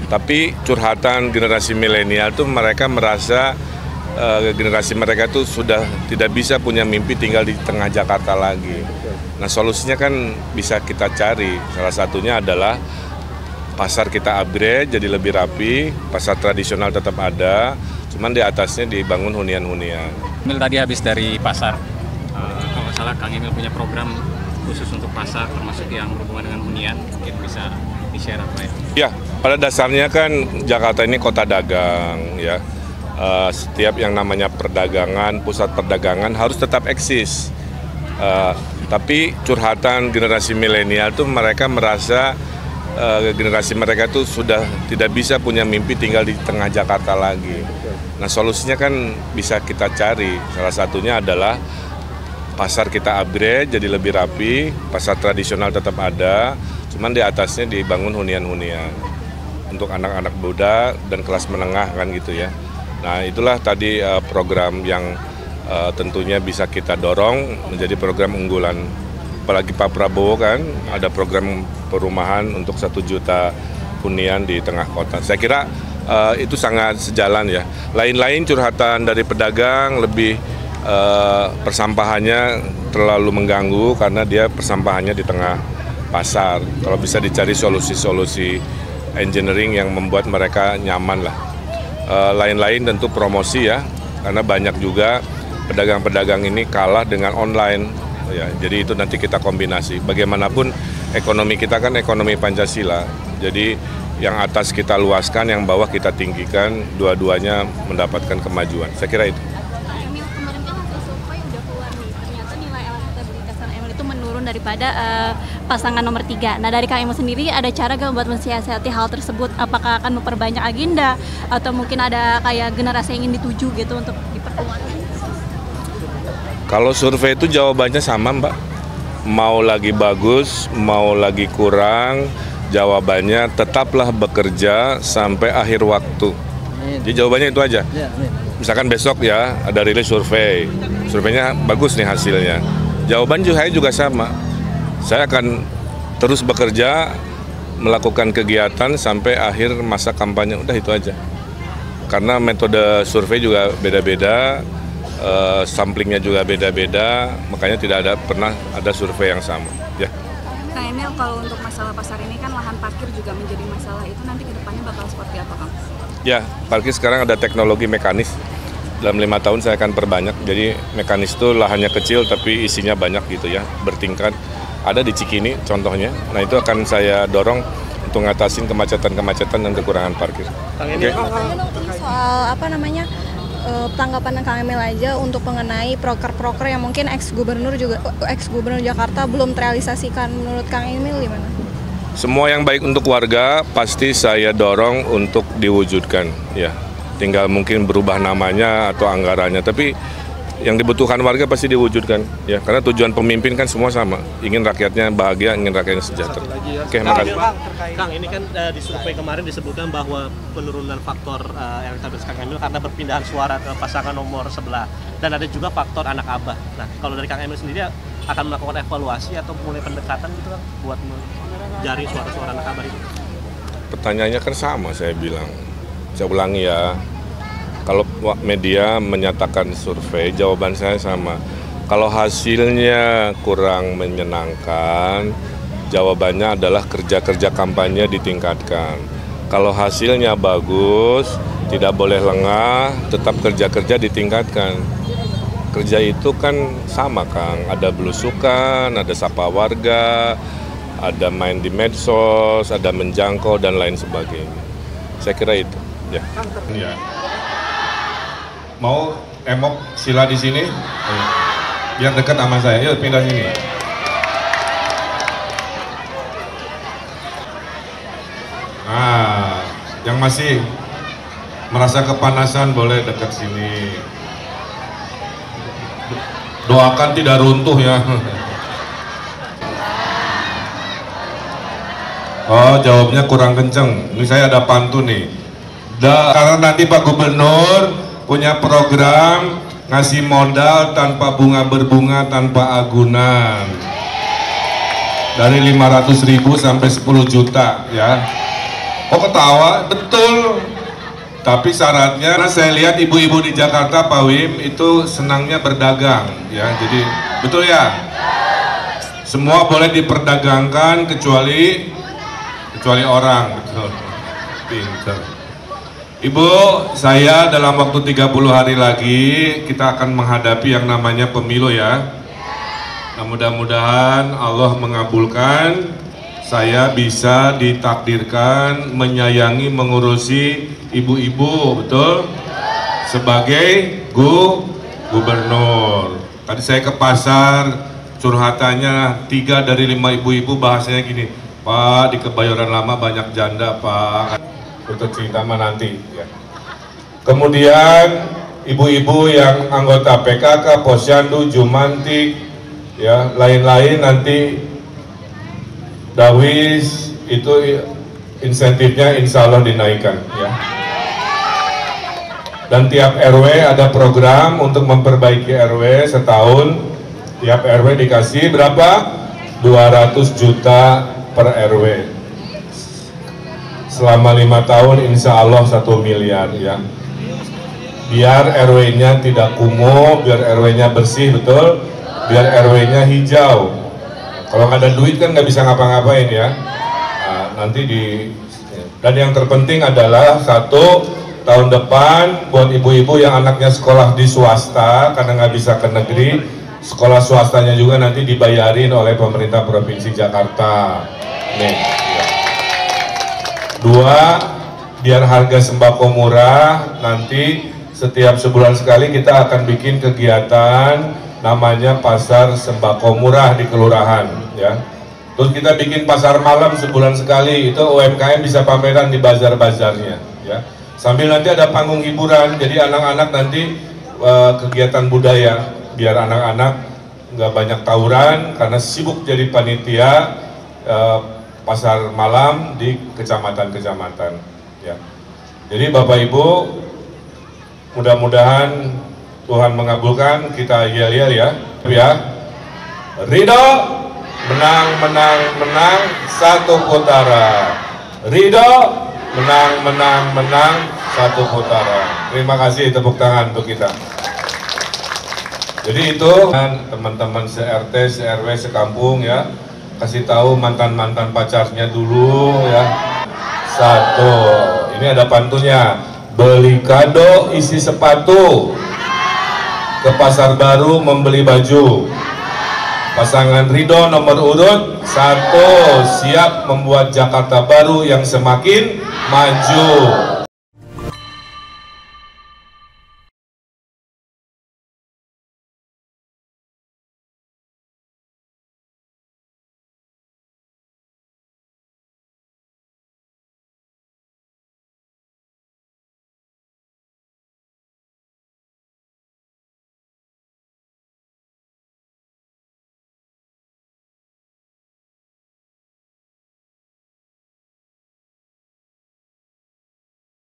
Tapi curhatan generasi milenial tuh mereka merasa generasi mereka tuh sudah tidak bisa punya mimpi tinggal di tengah Jakarta lagi. Nah, solusinya kan bisa kita cari. Salah satunya adalah pasar kita upgrade jadi lebih rapi, pasar tradisional tetap ada, cuman di atasnya dibangun hunian-hunian. Emil tadi habis dari pasar, kalau nggak salah Kang Emil punya program khusus untuk pasar, termasuk yang berhubungan dengan hunian, mungkin bisa di-share apa ya? Ya, pada dasarnya kan Jakarta ini kota dagang, ya. Setiap yang namanya perdagangan, pusat perdagangan harus tetap eksis. Tapi curhatan generasi milenial tuh mereka merasa generasi mereka tuh sudah tidak bisa punya mimpi tinggal di tengah Jakarta lagi. Nah, solusinya kan bisa kita cari. Salah satunya adalah pasar kita upgrade jadi lebih rapi, pasar tradisional tetap ada, cuman di atasnya dibangun hunian-hunian untuk anak-anak muda dan kelas menengah kan gitu ya. Nah, itulah tadi program yang tentunya bisa kita dorong menjadi program unggulan. Apalagi Pak Prabowo kan ada program perumahan untuk 1 juta hunian di tengah kota. Saya kira itu sangat sejalan ya. Lain-lain curhatan dari pedagang lebih persampahannya terlalu mengganggu karena dia persampahannya di tengah pasar. Kalau bisa dicari solusi-solusi engineering yang membuat mereka nyaman lah. Lain-lain tentu promosi ya, karena banyak juga pedagang-pedagang ini kalah dengan online. Ya, jadi itu nanti kita kombinasi. Bagaimanapun ekonomi kita kan ekonomi Pancasila. Jadi yang atas kita luaskan, yang bawah kita tinggikan, dua-duanya mendapatkan kemajuan. Saya kira itu. Emil, kemarin kan hasil survei udah keluar nih, ternyata nilai elektabilitas Emil itu menurun daripada pasangan nomor 3. Nah, dari Kang Emil sendiri ada cara gak buat mensiasati hal tersebut? Apakah akan memperbanyak agenda atau mungkin ada kayak generasi yang ingin dituju gitu untuk diperkuat? Kalau survei itu jawabannya sama, Mbak. Mau lagi bagus, mau lagi kurang, jawabannya tetaplah bekerja sampai akhir waktu. Jadi jawabannya itu aja. Misalkan besok ya ada rilis survei, surveinya bagus nih hasilnya. Jawaban saya juga sama. Saya akan terus bekerja, melakukan kegiatan sampai akhir masa kampanye. Udah itu aja. Karena metode survei juga beda-beda. Samplingnya juga beda-beda, makanya tidak pernah ada survei yang sama. Ya. Kang Emil, kalau untuk masalah pasar ini kan lahan parkir juga menjadi masalah, itu nanti kedepannya bakal seperti apa, Kang? Ya, parkir sekarang ada teknologi mekanis. Dalam 5 tahun saya akan perbanyak, jadi mekanis itu lahannya kecil tapi isinya banyak gitu ya, bertingkat. Ada di Cikini contohnya, nah itu akan saya dorong untuk ngatasin kemacetan-kemacetan dan kekurangan parkir. Kang Emil, soal apa namanya? Tanggapan Kang Emil aja untuk mengenai proker-proker yang mungkin ex-gubernur Jakarta belum terrealisasikan, menurut Kang Emil gimana? Semua yang baik untuk warga pasti saya dorong untuk diwujudkan ya. Tinggal mungkin berubah namanya atau anggarannya, tapi yang dibutuhkan warga pasti diwujudkan ya, karena tujuan pemimpin kan semua sama, ingin rakyatnya bahagia, ingin rakyatnya sejahtera. Oke, makasih. Kang, ini kan di survei kemarin disebutkan bahwa penurunan faktor elektabilitas Kang Emil karena berpindahan suara ke pasangan nomor sebelah, dan ada juga faktor anak abah. Nah, kalau dari Kang Emil sendiri akan melakukan evaluasi atau mulai pendekatan gitu Kang buat mencari suara-suara anak abah itu? Pertanyaannya kan sama, saya bilang. Saya ulangi ya. Kalau media menyatakan survei, jawaban saya sama. Kalau hasilnya kurang menyenangkan, jawabannya adalah kerja-kerja kampanye ditingkatkan. Kalau hasilnya bagus, tidak boleh lengah, tetap kerja-kerja ditingkatkan. Kerja itu kan sama, Kang. Ada belusukan, ada sapa warga, ada main di medsos, ada menjangkau, dan lain sebagainya. Saya kira itu. Ya. Ya. Mau emok sila di sini, biar dekat sama saya. Yuk pindah sini. Nah, yang masih merasa kepanasan boleh dekat sini. Doakan tidak runtuh ya. Oh, jawabnya kurang kenceng. Ini saya ada pantun nih. Karena nanti Pak Gubernur punya program ngasih modal tanpa bunga berbunga, tanpa agunan, dari 500.000 sampai 10 juta ya. Oh ketawa, betul. Tapi syaratnya, karena saya lihat ibu-ibu di Jakarta, Pak Wim, itu senangnya berdagang, ya. Jadi betul ya. Semua boleh diperdagangkan kecuali orang, betul. Pinter. Ibu, saya dalam waktu 30 hari lagi kita akan menghadapi yang namanya pemilu ya. Nah, mudah-mudahan Allah mengabulkan saya bisa ditakdirkan menyayangi, mengurusi ibu-ibu, betul? Sebagai gubernur. Tadi saya ke pasar, curhatannya 3 dari 5 ibu-ibu bahasanya gini, Pak, di Kebayoran Lama banyak janda, Pak. Itu cerita mah nanti ya. Kemudian ibu-ibu yang anggota PKK, Posyandu, Jumantik, ya, lain-lain nanti Dawis itu insentifnya insya Allah dinaikkan ya. Dan tiap RW ada program untuk memperbaiki RW setahun. Tiap RW dikasih berapa? 200 juta per RW. Selama 5 tahun insya Allah 1 miliar ya. Biar RW-nya tidak kumuh, biar RW-nya bersih, betul, biar RW-nya hijau. Kalau nggak ada duit kan nggak bisa ngapa-ngapain ya. Nah, nanti dan yang terpenting adalah 1, tahun depan buat ibu-ibu yang anaknya sekolah di swasta karena nggak bisa ke negeri, sekolah swastanya juga nanti dibayarin oleh pemerintah Provinsi Jakarta. Nih. 2, biar harga sembako murah, nanti setiap sebulan sekali kita akan bikin kegiatan namanya pasar sembako murah di kelurahan ya. Terus kita bikin pasar malam sebulan sekali, itu UMKM bisa pameran di bazar-bazarnya ya. Sambil nanti ada panggung hiburan, jadi anak-anak nanti kegiatan budaya, biar anak-anak nggak banyak tawuran karena sibuk jadi panitia pasar malam di kecamatan-kecamatan ya. Jadi Bapak Ibu, mudah-mudahan Tuhan mengabulkan, kita yel-yel ya. Ridho, menang, menang, menang, 1 putaran. Ridho, menang, menang, menang, 1 putaran. Terima kasih, tepuk tangan untuk kita. Jadi itu teman-teman se-RT, se-RW, sekampung ya, kasih tahu mantan-mantan pacarnya dulu ya. 1, ini ada pantunnya, beli kado isi sepatu, ke pasar baru membeli baju. Pasangan Ridho nomor urut 1 siap membuat Jakarta baru yang semakin maju.